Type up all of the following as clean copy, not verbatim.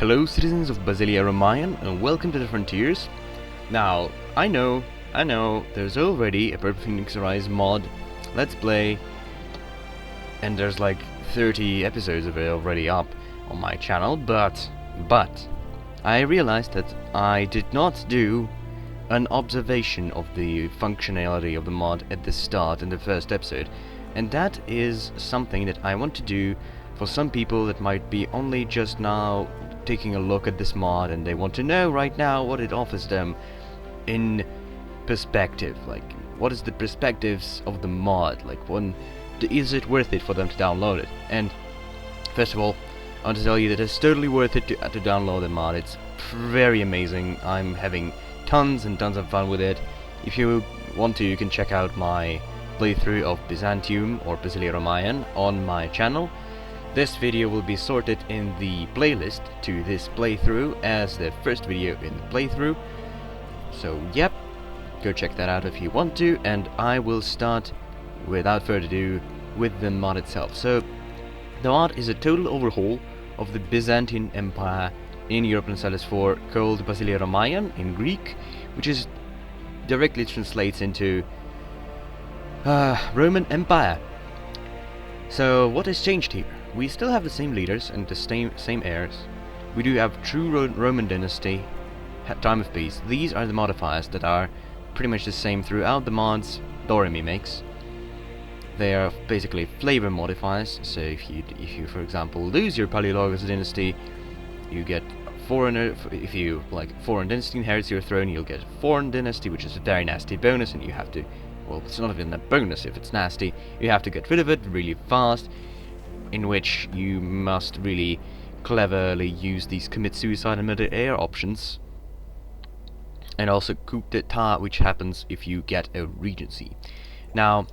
Hello citizens of Byzantium and welcome to the Frontiers. Now, I know, there's already a Purple Phoenix Rise mod, Let's Play, and there's like 30 episodes of it already up on my channel, but I realized that I did not do an observation of the functionality of the mod at the start in the first episode, and that is something that I want to do for some people that might be only just now taking a look at this mod and they want to know right now what it offers them in perspective. Like, what is the perspectives of the mod? Like, is it worth it for them to download it? And first of all, I want to tell you that it's totally worth it to download the mod. It's very amazing. I'm having tons and tons of fun with it. If you want to, you can check out my playthrough of Byzantium or Byzantium on my channel. This video will be sorted in the playlist to this playthrough as the first video in the playthrough. So yep, go check that out if you want to, and I will start without further ado with the mod itself. So the mod is a total overhaul of the Byzantine Empire in Europa Universalis 4 called Byzantium in Greek, which is directly translates into Roman Empire. So what has changed here? We still have the same leaders and the same heirs. We do have true Roman dynasty, time of peace. These are the modifiers that are pretty much the same throughout the mods Doremi makes. They are basically flavor modifiers. So if you for example lose your Paleologos dynasty, you get foreigner. If you foreign dynasty inherits your throne, you'll get foreign dynasty, which is a very nasty bonus, and you have to, well, it's not even a bonus if it's nasty. You have to get rid of it really fast, in which you must really cleverly use these commit suicide and murder air options, and also coup d'etat, which happens if you get a regency. Now,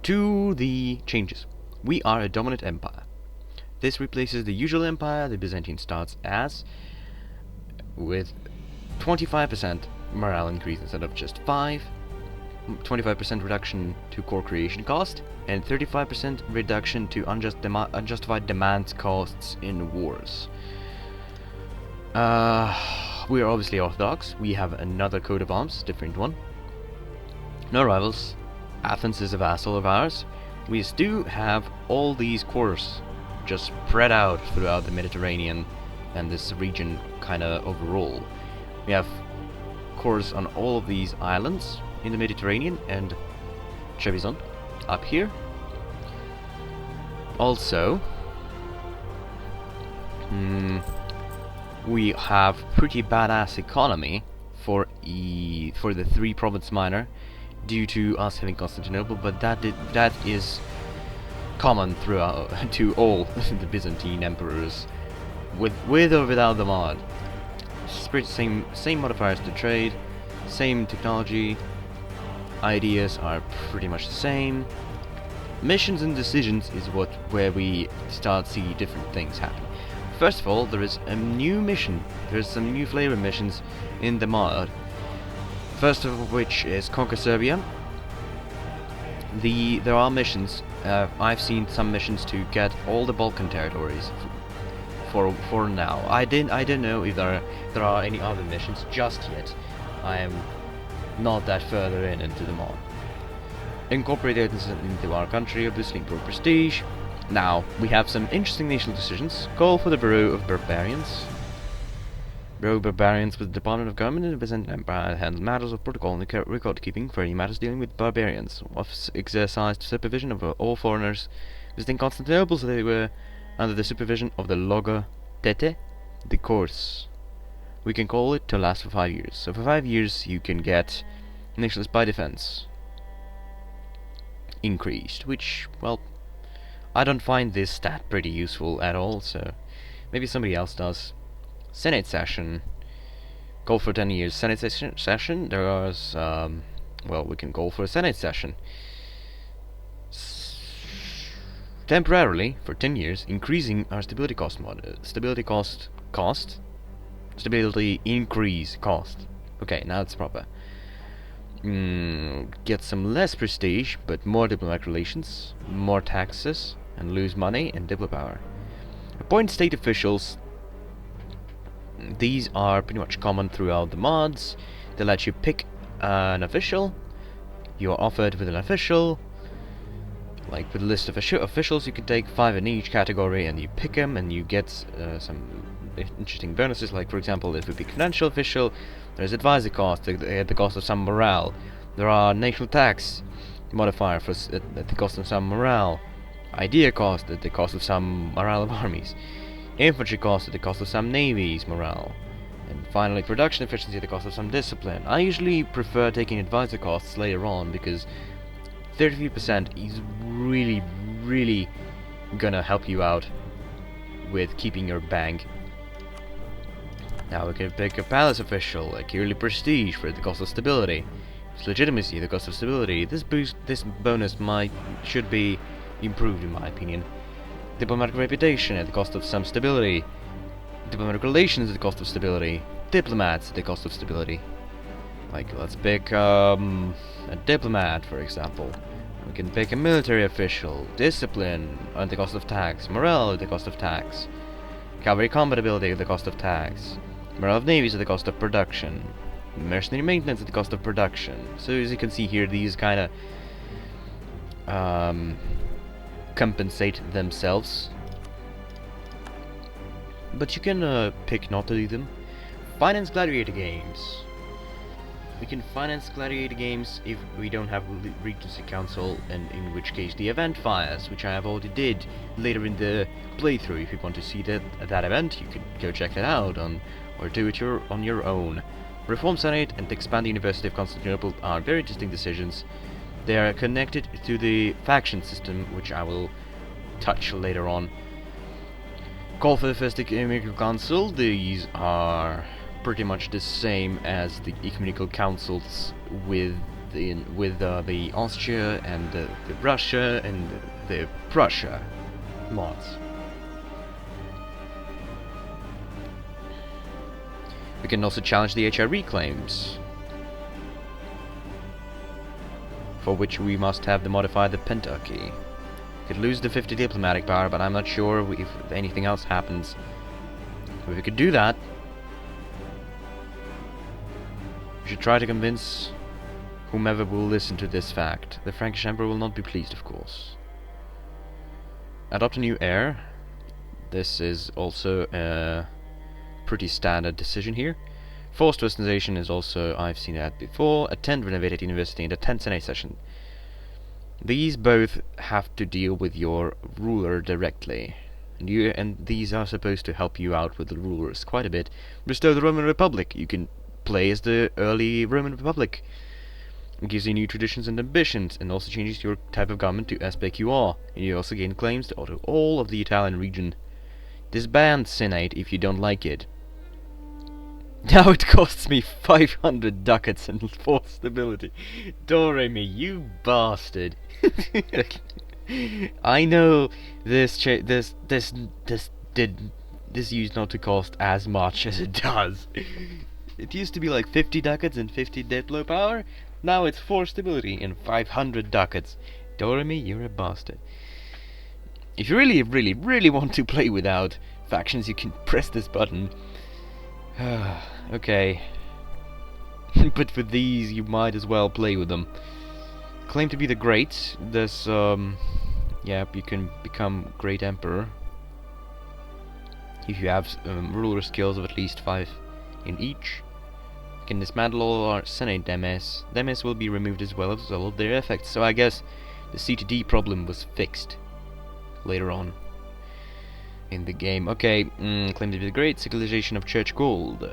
to the changes. We are a dominant empire. This replaces the usual empire the Byzantine starts as, with 25% morale increase instead of just 5%, 25% reduction to core creation cost, and 35% reduction to unjustified demand costs in wars. We are obviously orthodox. We have another coat of arms, different one. No rivals. Athens is a vassal of ours. We do have all these cores just spread out throughout the Mediterranean and this region kinda overall. We have cores on all of these islands in the Mediterranean and Trebizond up here. Also, we have pretty badass economy for the 3-province minor due to us having Constantinople, but that is common throughout to all the Byzantine emperors, with or without the mod. Same modifiers to trade, same technology. Ideas are pretty much the same. Missions and decisions is where we start to see different things happen. First of all, there is a new mission. There's some new flavor missions in the mod. First of which is Conquer Serbia. There are missions. I've seen some missions to get all the Balkan territories for now. I don't know if there are any other missions just yet. I am not that further into the mod. Incorporate it into our country, obviously improve prestige. Now, we have some interesting national decisions. Call for the Bureau of Barbarians. Bureau of Barbarians with the Department of Government in the Byzantine Empire handles matters of protocol and record keeping for any matters dealing with barbarians. Office exercised supervision of all foreigners visiting Constantinople, so they were under the supervision of the Logor Tete, the course. We can call it to last for 5 years. So for 5 years you can get nationalist by defense increased, which, well, I don't find this stat pretty useful at all, so maybe somebody else does. Senate session. Call for 10 years. Senate session. There is, well, we can call for a Senate session. Temporarily, for 10 years, increasing our stability cost Stability increase cost. Okay, now it's proper. Get some less prestige, but more diplomatic relations, more taxes, and lose money and diplo power. Appoint state officials These are pretty much common throughout the mods. They let you pick an official. You are offered with an official. Like with a list of officials, you can take 5 in each category, and you pick them, and you get some interesting bonuses. Like, for example, if you pick financial official, there's advisor cost at the cost of some morale. There are national tax modifier for at the cost of some morale. Idea cost at the cost of some morale of armies. Infantry cost at the cost of some navies morale. And finally, production efficiency at the cost of some discipline. I usually prefer taking advisor costs later on, because 33% is really gonna help you out with keeping your bank. Now we can pick a palace official, like yearly prestige for the cost of stability. It's legitimacy, the cost of stability. This bonus should be improved in my opinion. Diplomatic reputation at the cost of some stability. Diplomatic relations at the cost of stability. Diplomats at the cost of stability. Like, let's pick a diplomat, for example. We can pick a military official. Discipline at the cost of tax. Morale at the cost of tax. Cavalry combat ability at the cost of tax. Morale of navies at the cost of production. Mercenary maintenance at the cost of production. So as you can see here, these kind of compensate themselves. But you can pick not to do them. Finance gladiator games. We can finance gladiator games if we don't have Regency Council, and in which case the event fires, which I have already did later in the playthrough. If you want to see that event, you can go check that out or do it on your own. Reform Senate and expand the University of Constantinople are very interesting decisions. They are connected to the faction system, which I will touch later on. Call for the first Ecumenical Council. These are pretty much the same as the ecumenical councils with the Austria and the Russia and the Prussia mods. We can also challenge the HRE claims, for which we must have the modify the pentarchy. We could lose the 50 diplomatic power, but I'm not sure if anything else happens. If we could do that, we should try to convince whomever will listen to this fact. The Frankish Emperor will not be pleased, of course. Adopt a new heir. This is also a pretty standard decision here. Forced westernization is also, I've seen that before. Attend renovated university and attend Senate session. These both have to deal with your ruler directly. And these are supposed to help you out with the rulers quite a bit. Restore the Roman Republic. You can play as the early Roman Republic. It gives you new traditions and ambitions, and also changes your type of government to SPQR. And you also gain claims to all of the Italian region. Disband Senate if you don't like it. Now it costs me 500 ducats and forced stability. Doremi, you bastard. I know this used not to cost as much as it does. It used to be like 50 ducats and 50 diplo power. Now it's 4 stability and 500 ducats. Doremi, you're a bastard. If you really want to play without factions, you can press this button. Okay. But with these, you might as well play with them. Claim to be the Great. There's, yeah, you can become Great Emperor if you have ruler skills of at least 5 in each. You can dismantle all our Senate demes. Demes will be removed as well as all of their effects. So I guess the C to D problem was fixed later on in the game. Okay, claim to be the Great. Civilization of Church Gold.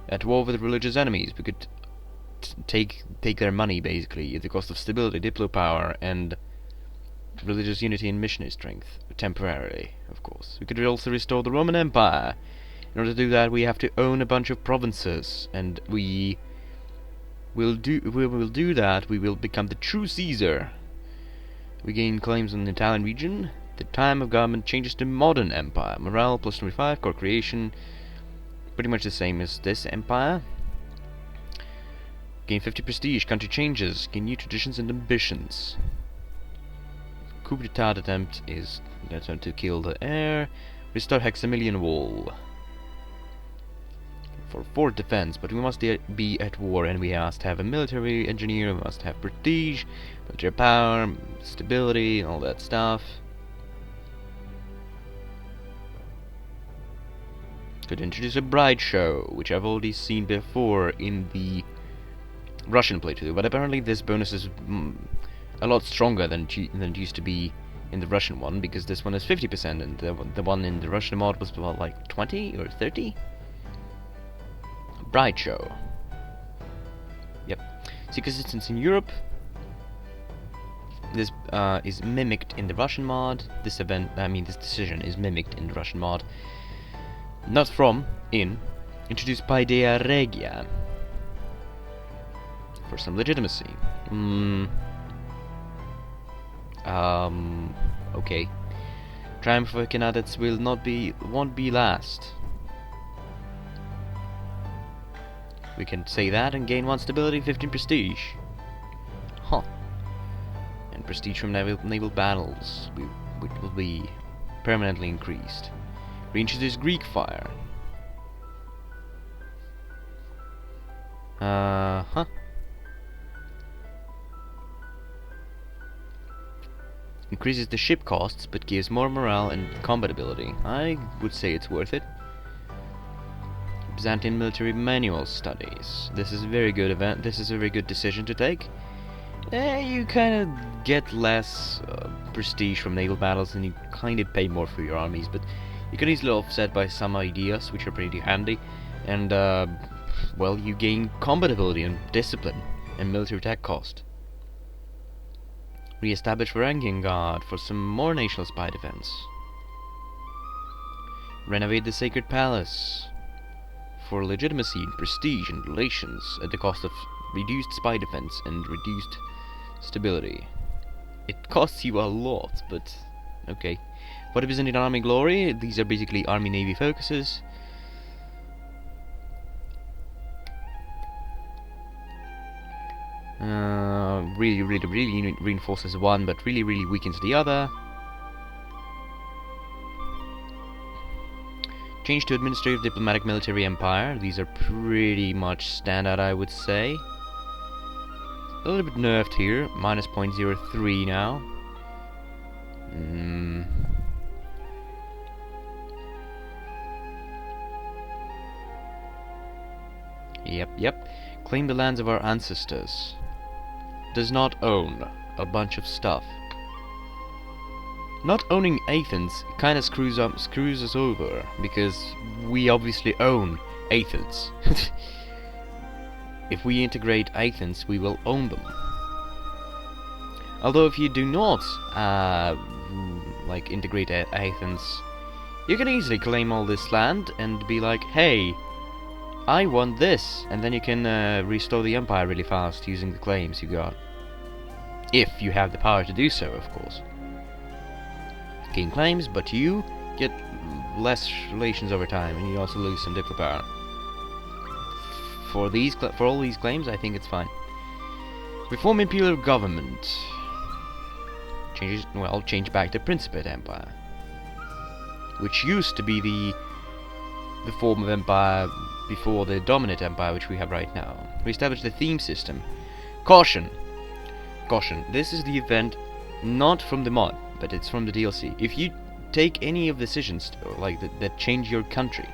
At war with religious enemies. We could take their money, basically, at the cost of stability, diplo power, and religious unity and missionary strength. Temporarily, of course. We could also restore the Roman Empire. In order to do that, we have to own a bunch of provinces, and we will do that. We will become the true Caesar. We gain claims on the Italian region. The time of government changes to modern empire. Morale plus 25, core creation, pretty much the same as this empire. Gain 50 prestige, country changes, gain new traditions and ambitions. Coup d'etat attempt is an attempt to kill the heir. Restore Hexamillion Wall. For fort defense, but we must be at war, and we must have a military engineer, we must have prestige, military power, stability, all that stuff. Could introduce a bride show, which I've already seen before in the Russian playthrough, but apparently this bonus is a lot stronger than it used to be in the Russian one, because this one is 50%, and the one in the Russian mod was about like 20 or 30? Bride show. Yep. See, because it's in Europe, this is mimicked in the Russian mod. This this decision is mimicked in the Russian mod. Not from, introduced by Dea Regia. For some legitimacy. Okay. Triumph for candidates won't be last. We can say that and gain 1 stability, 15 prestige. Huh. And prestige from naval battles, which will be permanently increased. Reintroduce Greek fire. Increases the ship costs, but gives more morale and combat ability. I would say it's worth it. Byzantium military manual studies. This is a very good event. This is a very good decision to take. You kind of get less prestige from naval battles, and you kind of pay more for your armies, but you can easily offset by some ideas, which are pretty handy. And well, you gain combat ability and discipline and military attack cost. Re-establish Varangian Guard for some more national spy defense. Renovate the Sacred Palace for legitimacy and prestige and relations at the cost of reduced spy defense and reduced stability. It costs you a lot, but okay. For the Byzantine Army Glory, these are basically Army-Navy focuses. Really reinforces one, but really weakens the other. Change to Administrative Diplomatic Military Empire. These are pretty much standard, I would say. A little bit nerfed here, minus 0.03 now. Yep. Claim the lands of our ancestors. Does not own a bunch of stuff. Not owning Athens kind of screws us over, because we obviously own Athens. If we integrate Athens, we will own them. Although if you do not integrate Athens, you can easily claim all this land and be like, hey, I want this, and then you can restore the empire really fast using the claims you got. If you have the power to do so, of course. Gain claims, but you get less relations over time, and you also lose some diplo power. For all these claims, I think it's fine. Reform imperial government. Change back to Principate Empire, which used to be the form of empire before the dominant empire which we have right now. Reestablish the theme system. Caution! This is the event not from the mod, but it's from the DLC. If you take any of the decisions that change your country,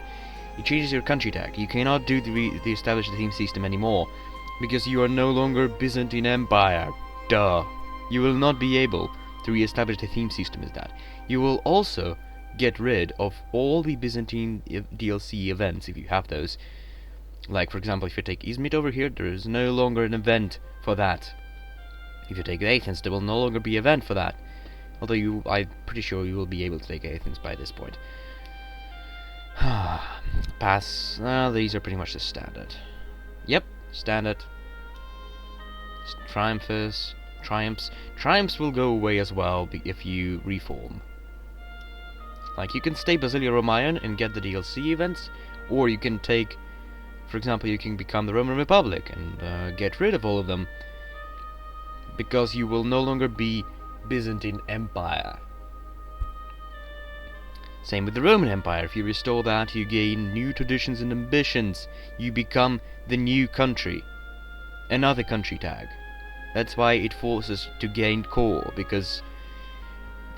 it changes your country tag. You cannot do the establish the theme system anymore, because you are no longer Byzantine Empire. Duh. You will not be able to re-establish the theme system as that. You will also get rid of all the Byzantine DLC events, if you have those. Like, for example, if you take Izmit over here, there is no longer an event for that. If you take Athens, there will no longer be an event for that. Although I'm pretty sure you will be able to take Athens by this point. Pass. These are pretty much the standard. Yep, standard. Triumphs. Triumphs will go away as well if you reform. Like, you can stay Basilia Romaeon and get the DLC events, or you can take, for example, you can become the Roman Republic and get rid of all of them, because you will no longer be Byzantine Empire. Same with the Roman Empire. If you restore that, you gain new traditions and ambitions. You become the new country. Another country tag. That's why it forces to gain core, because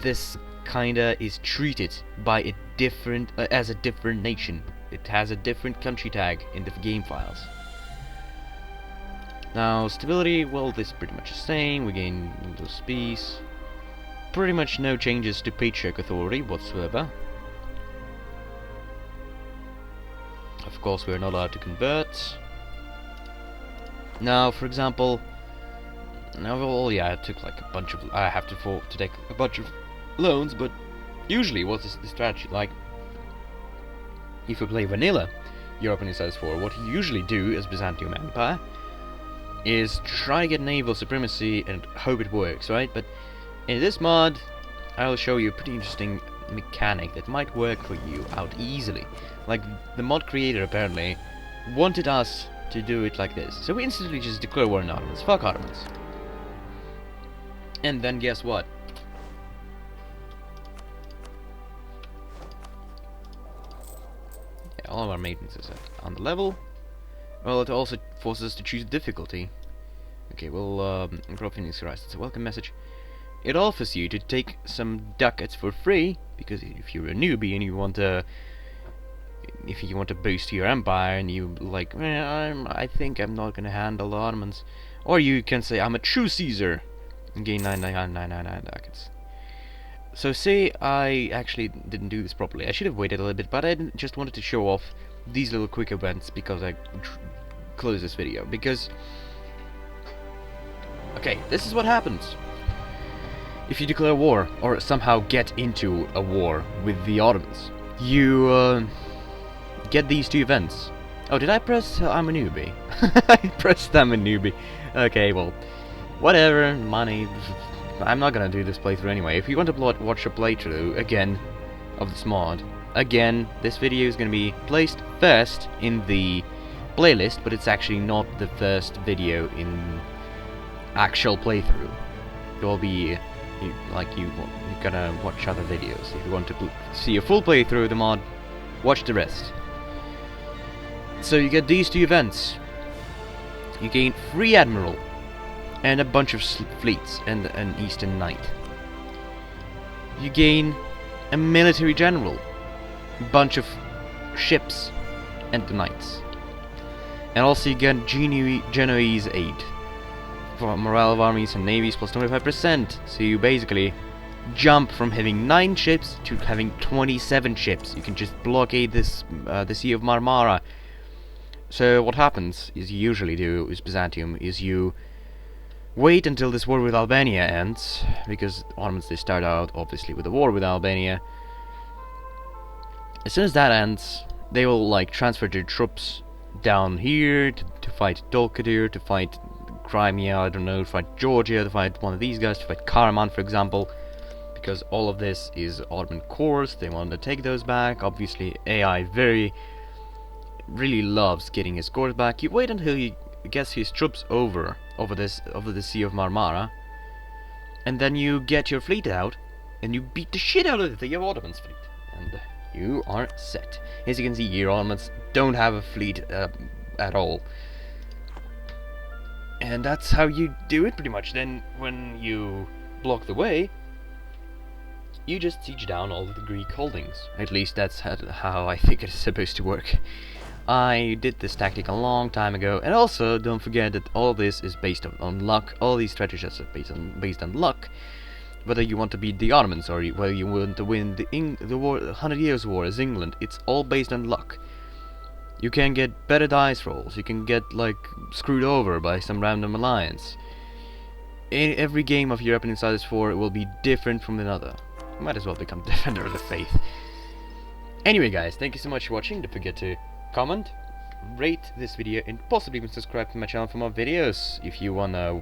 this kinda is treated by a different as a different nation. It has a different country tag in the game files. Now stability, well, this is pretty much the same. We gain Windows peace. Pretty much no changes to patriarch authority whatsoever. Of course, we're not allowed to convert. Now, for example, now, well, yeah, I took like a bunch of. I have to take a bunch of loans, but usually, what is the strategy like? If you play vanilla Europa Universalis 4, what you usually do as Byzantium Empire is try to get naval supremacy and hope it works, right? But in this mod, I'll show you a pretty interesting mechanic that might work for you out easily. Like, the mod creator apparently wanted us to do it like this. So we instantly just declare war on Ottomans. Fuck Ottomans. And then guess what? Yeah, all of our maintenance is on the level. Well, it also forces us to choose difficulty. Okay, well, Europa Universalis, it's a welcome message. It offers you to take some ducats for free, because if you're a newbie and you want to, if you want to boost your empire and you like, I think I'm not gonna handle the Ottomans, or you can say I'm a true Caesar and gain 999 ducats. So say I actually didn't do this properly. I should have waited a little bit, but I just wanted to show off these little quick events because I close this video. Because, okay, this is what happens if you declare war, or somehow get into a war with the Ottomans. You get these two events. Oh, did I press I'm a newbie? I pressed I'm a newbie. Okay, well, whatever, money. I'm not gonna do this playthrough anyway. If you want to watch a playthrough, again, of this mod, again, this video is gonna be placed first in the playlist, but it's actually not the first video in actual playthrough. It will be you're gonna watch other videos. If you want to see a full playthrough of the mod, watch the rest. So you get these two events. You gain free admiral and a bunch of fleets and an Eastern Knight. You gain a military general, a bunch of ships and the knights. And also you get Genoese aid for morale of armies and navies plus 25%. So you basically jump from having 9 ships to having 27 ships. You can just blockade this the Sea of Marmara. So what happens is, you usually do is Byzantium is you wait until this war with Albania ends, because Ottomans, they start out obviously with a war with Albania. As soon as that ends, they will like transfer their troops down here to fight Dolkadir, to fight Crimea, I don't know, to fight Georgia, to fight one of these guys, to fight Karaman, for example, because all of this is Ottoman cores. They want to take those back. Obviously, AI really loves getting his cores back. You wait until he gets his troops over the Sea of Marmara, and then you get your fleet out, and you beat the shit out of the Ottomans fleet, and you are set. As you can see here, Ottomans don't have a fleet at all. And that's how you do it, pretty much. Then, when you block the way, you just siege down all of the Greek holdings. At least that's how I think it's supposed to work. I did this tactic a long time ago, and also don't forget that all this is based on luck. All these strategies are based on luck. Whether you want to beat the Ottomans or whether you want to win the war, 100 Years' War as England, it's all based on luck. You can get better dice rolls. You can get like screwed over by some random alliance. In every game of Europa Universalis 4 will be different from another. You might as well become Defender of the Faith. Anyway, guys, thank you so much for watching. Don't forget to comment, rate this video, and possibly even subscribe to my channel for more videos. If you wanna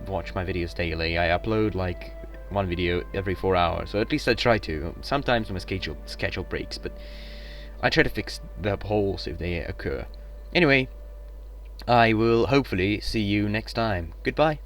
watch my videos daily, I upload like one video every 4 hours, so at least I try to. Sometimes my schedule breaks, but I try to fix the holes if they occur. Anyway, I will hopefully see you next time. Goodbye.